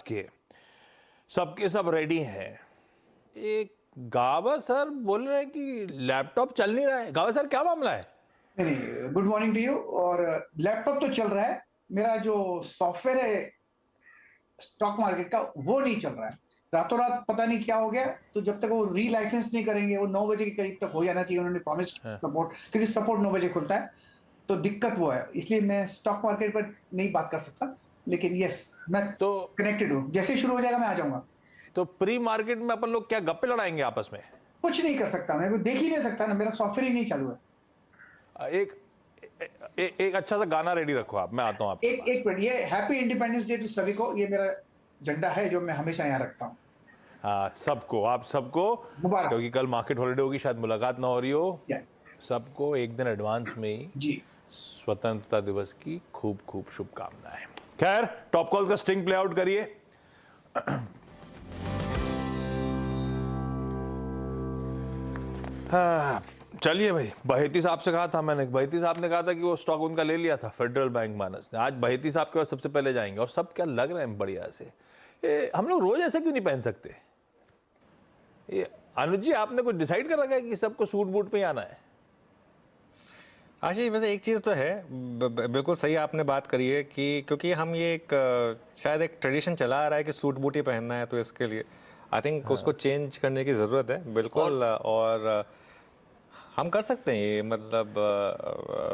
के सबके सब रेडी हैं। एक गावा सर बोल रहे हैं कि लैपटॉप चल नहीं रहा है। गावा सर क्या मामला है? नहीं, गुड मॉर्निंग टू यू। और लैपटॉप तो चल रहा है, मेरा जो सॉफ्टवेयर है स्टॉक मार्केट का वो नहीं चल रहा है। रातों रात पता नहीं क्या हो गया। तो जब तक वो री लाइसेंस नहीं करेंगे, वो 9 बजे के करीब तक हो जाना चाहिए, उन्होंने प्रॉमिस सपोर्ट, क्योंकि सपोर्ट 9 बजे खुलता है। तो दिक्कत वो है, इसलिए मैं स्टॉक मार्केट पर नहीं बात कर सकता। लेकिन यस, मैं तो कनेक्टेड हूँ। जैसे शुरू हो जाएगा मैं आ जाऊंगा। तो प्री मार्केट में अपन लोग क्या गप्पे लड़ाएंगे आपस में? कुछ नहीं कर सकता, मैं देख ही नहीं सकता ना, मेरा सॉफ्टवेयर ही नहीं चालू है। एक एक अच्छा सा गाना रेडी रखो आप, मैं आता हूँ आपके पास। एक मिनट, ये हैप्पी इंडिपेंडेंस डे टू सभी को, ये मेरा झंडा है जो मैं हमेशा यहाँ रखता हूँ। हाँ, सबको, आप सबको, मुबारक। क्योंकि कल मार्केट हॉलिडे होगी, शायद मुलाकात ना हो रही हो। Yeah. सबको एक दिन एडवांस में ही जी स्वतंत्रता दिवस की खूब खूब शुभकामनाएं। खैर, टॉप कॉल का स्ट्रिंग प्ले आउट करिए। हाँ, चलिए भाई, बहेती साहब से कहा था मैंने, बहेती साहब ने कहा था कि वो स्टॉक उनका ले लिया था फेडरल बैंक मानस ने। आज बहेती साहब के पास सबसे पहले जाएंगे और सब क्या लग रहे हैं बढ़िया से। हम लोग रोज ऐसे क्यों नहीं पहन सकते? ये अनुज जी, आपने कुछ डिसाइड कर रखा है कि सबको सूट बूट पे ही आना है? आशीष, वैसे एक चीज़ तो है, बिल्कुल सही आपने बात करी है कि क्योंकि हम ये शायद एक ट्रेडिशन चला आ रहा है कि सूट बूट ही पहनना है, तो इसके लिए आई थिंक उसको चेंज करने की ज़रूरत है बिल्कुल। और हम कर सकते हैं ये, मतलब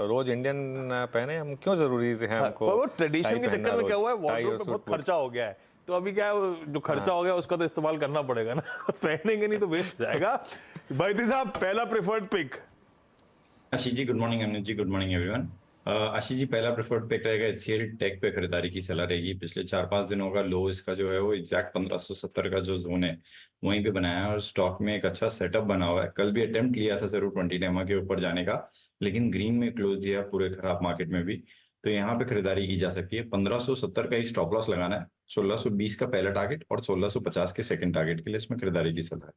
रोज इंडियन पहने, हम क्यों जरूरी है हमको? वो ट्रेडिशन के चक्कर में क्या हुआ है, वार्डरोब में बहुत खर्चा हो गया है। तो अभी क्या है, जो खर्चा हो गया उसका तो इस्तेमाल करना पड़ेगा ना। पहनेंगे नहीं तो वेस्ट हो जाएगा। बहेती साहब, पहला प्रेफर्ड पिक। आशीष ji good morning. Anuj ji good morning everyone. Ashish जी, पहला प्रेफर्ड पिक रहेगा HCL टेक पे खरीदारी की सलाह रहेगी। पिछले 4-5 दिनों का लो इसका जो है वो एग्जैक्ट 1570 का जो जोन है वहीं पे बनाया है और स्टॉक में एक अच्छा सेटअप बना हुआ है। कल भी अटेम्प्ट लिया था जरूर 20 टेमा के ऊपर जाने का, लेकिन ग्रीन में क्लोज दिया पूरे खराब मार्केट में भी। तो यहाँ पे खरीदारी की जा सकती है। 1570 का ही स्टॉप लॉस लगाना है, 1620 का पहला टारगेट और 1650 के सेकंड टारगेट के लिए इसमें खरीदारी की सलाह है।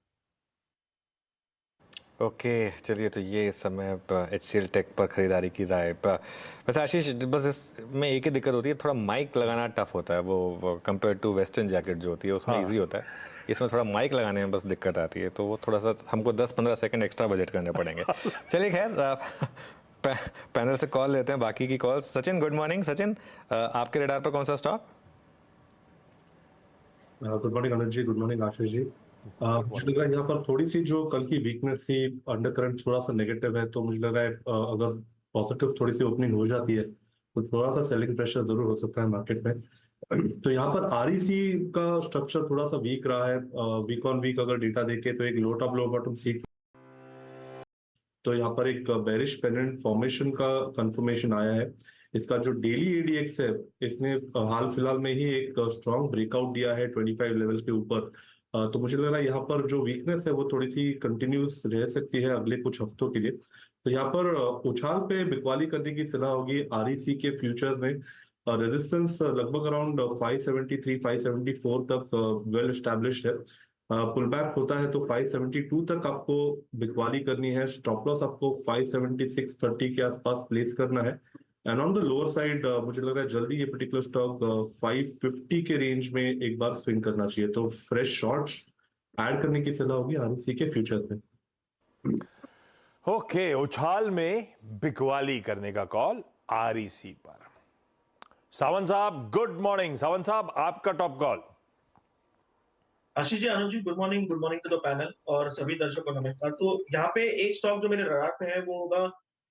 ओके, चलिए, तो ये इस समय HCL टेक पर खरीदारी की राय। वैसे आशीष, बस इसमें एक ही दिक्कत होती है, थोड़ा माइक लगाना टफ होता है। वो कंपेयर टू वेस्टर्न जैकेट जो होती है उसमें इजी होता है, इसमें थोड़ा माइक लगाने में बस दिक्कत आती है। तो वो थोड़ा सा हमको 10-15 सेकंड एक्स्ट्रा बजट करने पड़ेंगे। चलिए, खैर पैनल से कॉल लेते हैं, बाकी की calls. Sachin, good morning. Sachin, आपके रेडार पर कौन सा stock? Good morning Anuj ji, good morning Ashish ji. मुझे लग रहा है यहाँ पर थोड़ी सी जो कल की वीकनेस थी, अंडर करंट थोड़ा सा नेगेटिव है। तो मुझे लग रहा है अगर पॉजिटिव थोड़ी सी ओपनिंग हो जाती है तो थोड़ा सा सेलिंग प्रेशर जरूर हो सकता है मार्केट में। तो यहाँ पर REC का स्ट्रक्चर थोड़ा सा वीक रहा है। वीक ऑन वीक अगर डेटा देखे तो एक लो टॉप लो बॉटम सीख, तो यहाँ पर एक बेरिश पेंडेंट फॉर्मेशन का कंफर्मेशन आया है। इसका जो डेली ADX है, इसने हाल फिलहाल में ही एक स्ट्रॉन्ग ब्रेकआउट दिया है 25 लेवल के ऊपर। तो मुझे लग रहा है यहाँ पर जो वीकनेस है वो थोड़ी सी कंटिन्यूस रह सकती है अगले कुछ हफ्तों के लिए। तो यहाँ पर उछाल पे बिकवाली करने की सलाह होगी। REC के फ्यूचर्स में रेजिस्टेंस लगभग अराउंड 573-574 तक वेल एस्टैब्लिश्ड है। पुल बैक होता है तो 572 तक आपको बिकवाली करनी है। स्टॉप लॉस आपको 576.30 के आसपास प्लेस करना है। And on the lower side मुझे लग रहा है जल्दी ये पर्टिकुलर स्टॉक 550 के रेंज में एक बार स्विंग करना चाहिए। तो फ्रेश शॉर्ट्स ऐड करने की सलाह होगी REC के फ्यूचर्स में। ओके, उछाल में बिकवाली करने का कॉल REC पर। सावंत साहब, गुड मॉर्निंग। सावंत साहब, आपका top call. Ashish ji, Anuj ji, good morning to the panel और सभी दर्शकों को नमस्कार। तो यहाँ पे एक स्टॉक जो मेरे रडार पे है वो होगा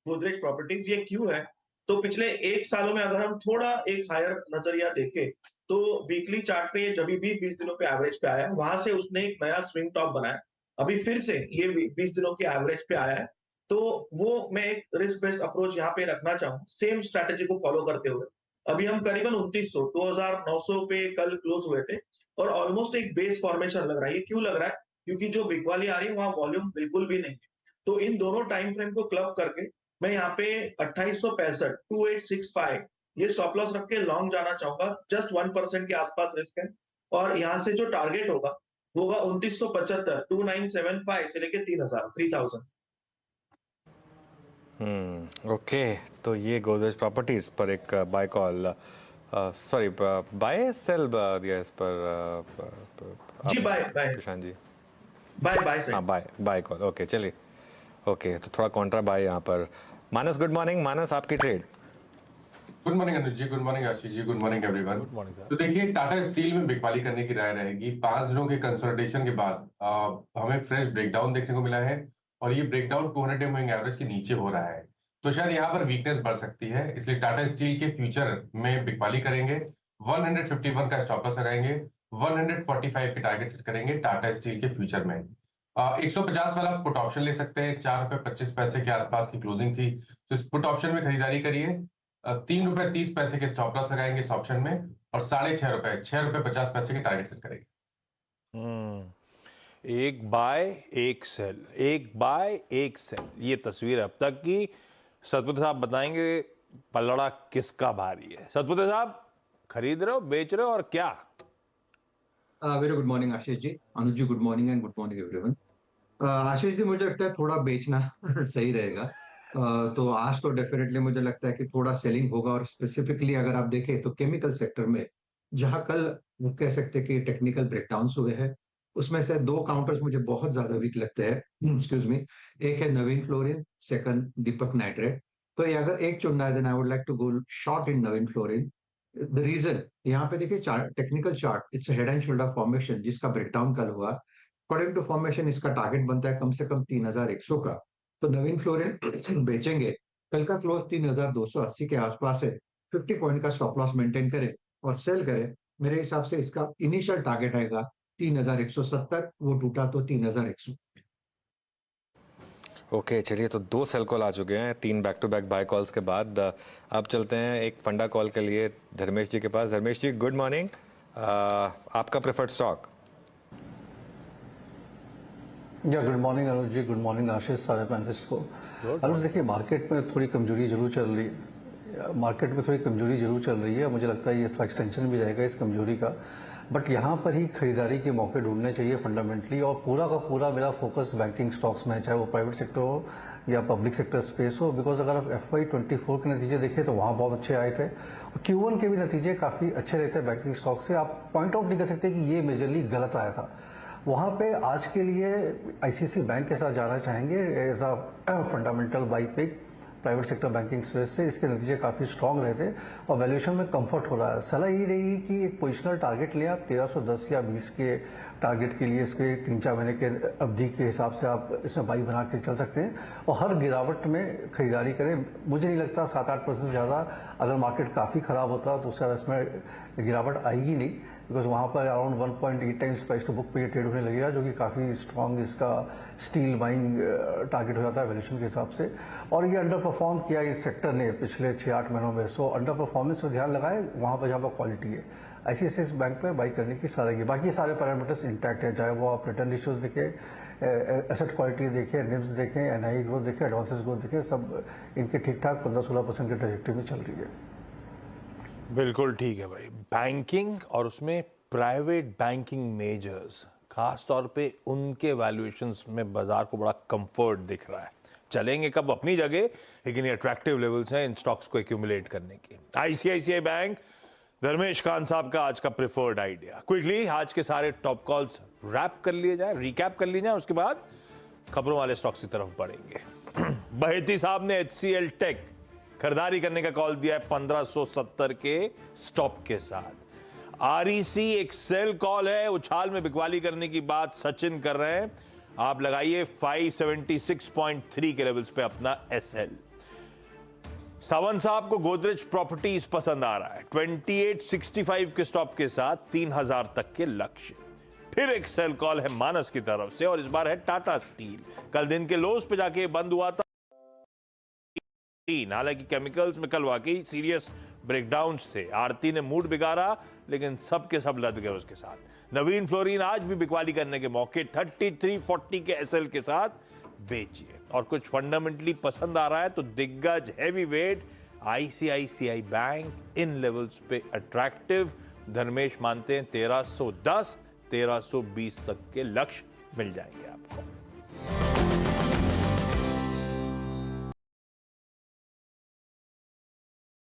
गोदरेज प्रॉपर्टीज। ये क्यों है? तो पिछले 1 सालों में अगर हम थोड़ा एक हायर नजरिया देखें तो वीकली चार्ट पे जब भी 20 दिनों पे एवरेज पे आया, वहां से उसने एक नया स्विंग टॉप बनाया। अभी फिर से ये 20 दिनों की एवरेज पे आया है। तो वो मैं एक रिस्क बेस्ड अप्रोच यहाँ पे रखना चाहूँ, सेम स्ट्रैटेजी को फॉलो करते हुए। अभी हम करीबन 2900 पे कल क्लोज हुए थे और ऑलमोस्ट एक बेस फॉर्मेशन लग रहा है। ये क्यों लग रहा है? क्योंकि जो बिकवाली आ रही है वहां वॉल्यूम बिल्कुल भी नहीं है। तो इन दोनों टाइम फ्रेम को क्लब करके मैं यहाँ पे 2865 2865 ये स्टॉप लॉस रख के लॉन्ग जाना चाहूंगा। जस्ट 1% के आसपास रिस्क है और यहाँ से जो टारगेट होगा वो होगा 2975 2975 से लेके 3000। ओके, तो ये गोदरेज प्रॉपर्टीज पर एक buy call sorry, buy sell दिया इस पर जी buy buy Kishan ji? Buy buy हाँ, side. Buy buy call, okay चलिए। ओके, तो थोड़ा कॉन्ट्रा बाय यहाँ पर। मानस, गुड मॉर्निंग। मानस, आपकी trade. Good morning Anuj ji, good morning Ashish ji, good morning everyone. Good morning sir. तो देखिए, टाटा स्टील में बिकवाली करने की राय रहेगी। 5 दिनों के कंसोलिडेशन के बाद हमें फ्रेश ब्रेकडाउन देखने को मिला है और ये ब्रेकडाउन 200 डे मूविंग एवरेज के नीचे हो रहा है, तो शायद यहाँ पर वीकनेस बढ़ सकती है। इसलिए टाटा स्टील के फ्यूचर में बिकवाली करेंगे, 151 का स्टॉप लॉस लगाएंगे, 145 के टारगेट सेट करेंगे टाटा स्टील के फ्यूचर में। 150 वाला पुट ऑप्शन ले सकते हैं, 4 रुपए 25 पैसे के आसपास की क्लोजिंग थी, तो इस पुट ऑप्शन में खरीदारी करिए। 3 रुपए 30 पैसे के स्टॉप लॉस लगाएंगे इस ऑप्शन में और 6.5 रुपए 50 पैसे के टारगेट सेट करेंगे। एक बाय एक सेल, एक बाय एक सेल, ये तस्वीर है अब तक की। सतपुत्र साहब बताएंगे पलड़ा किसका भारी है। सतपुत्र साहब, खरीद रहे हो, बेच रहे हो और क्या? Very good morning Ashish ji, Anuj ji good morning and good morning everyone. Ashish ji, मुझे लगता है थोड़ा बेचना सही रहेगा। तो आज तो डेफिनेटली मुझे लगता है कि थोड़ा सेलिंग होगा, और स्पेसिफिकली अगर आप देखें तो केमिकल सेक्टर में, जहां कल वो कह सकते हैं कि टेक्निकल ब्रेकडाउन हुए हैं, उसमें से 2 काउंटर्स मुझे बहुत ज्यादा वीक लगते हैं, एक्सक्यूज मी। एक है Navin Fluorine, second Deepak Nitrate. तो ये अगर एक चुनना है, then I would like to go short in Navin Fluorine. The reason, यहाँ पे देखिए technical chart, it's head and shoulder formation जिसका ब्रेकडाउन कल हुआ। अकॉर्डिंग टू फॉर्मेशन इसका टारगेट बनता है कम से कम 3100 का। तो नवीन फ्लोरिन बेचेंगे, कल का क्लोज 3280 के आसपास है, 50 पॉइंट का स्टॉप लॉस मेंटेन करें और सेल करें। मेरे हिसाब से इसका इनिशियल टारगेट आएगा 3170, वो टूटा तो 3100। ओके चलिए, तो 2 सेल कॉल आ चुके हैं 3 back to back buy calls के बाद। अब चलते हैं एक फंडा कॉल के लिए धर्मेश जी के पास। धर्मेश जी, गुड मॉर्निंग। आपका प्रेफर्ड स्टॉक? या good morning Anuj ji, good morning आशीष, सारे पैनलिस्ट को। अनुज देखिए, मार्केट में थोड़ी कमजोरी जरूर चल रही है, मुझे लगता है ये थोड़ा एक्सटेंशन भी रहेगा इस कमजोरी का, बट यहाँ पर ही खरीदारी के मौके ढूंढने चाहिए फंडामेंटली। और पूरा का पूरा मेरा फोकस बैंकिंग स्टॉक्स में है, चाहे वो प्राइवेट सेक्टर हो या पब्लिक सेक्टर स्पेस हो। बिकॉज अगर आप FY24 के नतीजे देखें तो वहाँ बहुत अच्छे आए थे, और Q1 के भी नतीजे काफ़ी अच्छे रहते हैं बैंकिंग स्टॉक से। आप पॉइंट आउट नहीं कर सकते कि ये मेजरली गलत आया था। वहाँ पे आज के लिए ICICI बैंक के साथ जाना चाहेंगे as a fundamental buy pick private sector banking space से। इसके नतीजे काफ़ी स्ट्रांग रहे थे और वैल्यूएशन में कंफर्ट हो रहा है। सलाह यही रहेगी कि एक पोजिशनल टारगेट लें आप 1310 या 20 के टारगेट के लिए, इसके 3-4 महीने के अवधि के हिसाब से आप इसमें बाई बना के चल सकते हैं और हर गिरावट में खरीदारी करें। मुझे नहीं लगता 7-8% से ज़्यादा अगर मार्केट काफ़ी ख़राब होता तो उससे इसमें गिरावट आएगी नहीं, बिकॉज वहाँ पर around 1.8 times price to book पे ये ट्रेड होने लगेगा, जो कि काफ़ी स्ट्रॉन्ग इसका स्टील बाइंग टारगेट हो जाता है वैल्यूएशन के हिसाब से। और ये अंडर परफॉर्म किया इस सेक्टर ने पिछले 6-8 महीनों में। सो अंडर परफॉर्मेंस पर ध्यान लगाए वहाँ पर जहाँ पर क्वालिटी है। ICICI बैंक पे बाई करने की सलाह है। बाकी सारे पैरामीटर्स इंटैक्ट है, चाहे वो आप रिटर्न रेशियोज देखें, एसेट क्वालिटी देखें, निम्स देखें, NII ग्रोथ देखें, एडवांसेस ग्रोथ देखें, सब इनके ठीक ठाक 15-16% की ट्रैजेक्टरी में चल रही है। बिल्कुल ठीक है भाई। बैंकिंग और उसमें प्राइवेट बैंकिंग मेजर्स, खास तौर पे उनके वैल्यूएशंस में बाजार को बड़ा कंफर्ट दिख रहा है। चलेंगे कब अपनी जगह, लेकिन ये अट्रैक्टिव लेवल्स हैं इन स्टॉक्स को एक्यूमुलेट करने के। ICICI बैंक, धर्मेश खान साहब का आज का प्रेफर्ड आइडिया। क्विकली आज के सारे टॉप कॉल्स रैप कर लिए जाए, रिकैप कर लिए जाए, उसके बाद खबरों वाले स्टॉक्स की तरफ बढ़ेंगे। बहेती साहब ने HCL टेक खरीदारी करने का कॉल दिया है 1570 के स्टॉप के साथ। REC एक सेल कॉल है, उछाल में बिकवाली करने की बात सचिन कर रहे हैं। आप लगाइए 576.3 के लेवल्स पे अपना SL। सावंत साहब को गोदरेज प्रॉपर्टीज पसंद आ रहा है, 2865 के स्टॉप के साथ 3000 तक के लक्ष्य। फिर एक सेल कॉल है मानस की तरफ से, और इस बार है टाटा स्टील। कल दिन के लोस पे जाके बंद हुआ था। हालांकि केमिकल्स में कल वाकई सीरियस ब्रेकडाउन्स थे, आरती ने मूड बिगाड़ा, लेकिन सब के सब लद गए उसके साथ। नवीन फ्लोरिन आज भी बिकवाली करने के मौके, 3340 के SL के साथ बेचिए। और कुछ फंडामेंटली पसंद आ रहा है तो दिग्गज हैवी वेट ICICI बैंक इन लेवल्स पे अट्रैक्टिव। धर्मेश मानते हैं 1310 1320 तक के लक्ष्य मिल जाएंगे आपको।